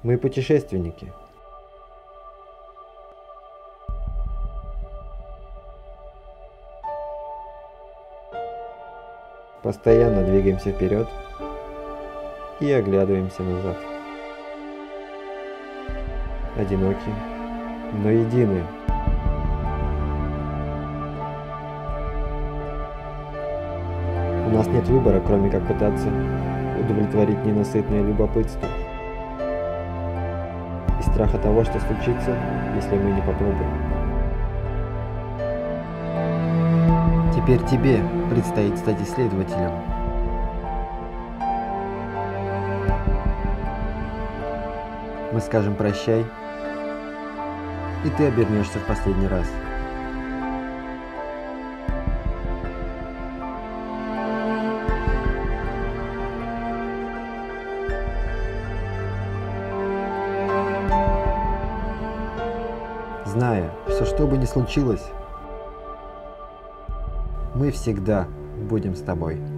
Мы путешественники. Постоянно двигаемся вперед и оглядываемся назад. Одинокие, но единые. У нас нет выбора, кроме как пытаться удовлетворить ненасытное любопытство и страха того, что случится, если мы не попробуем. Теперь тебе предстоит стать исследователем. Мы скажем прощай, и ты обернешься в последний раз. Зная, что бы ни случилось, мы всегда будем с тобой.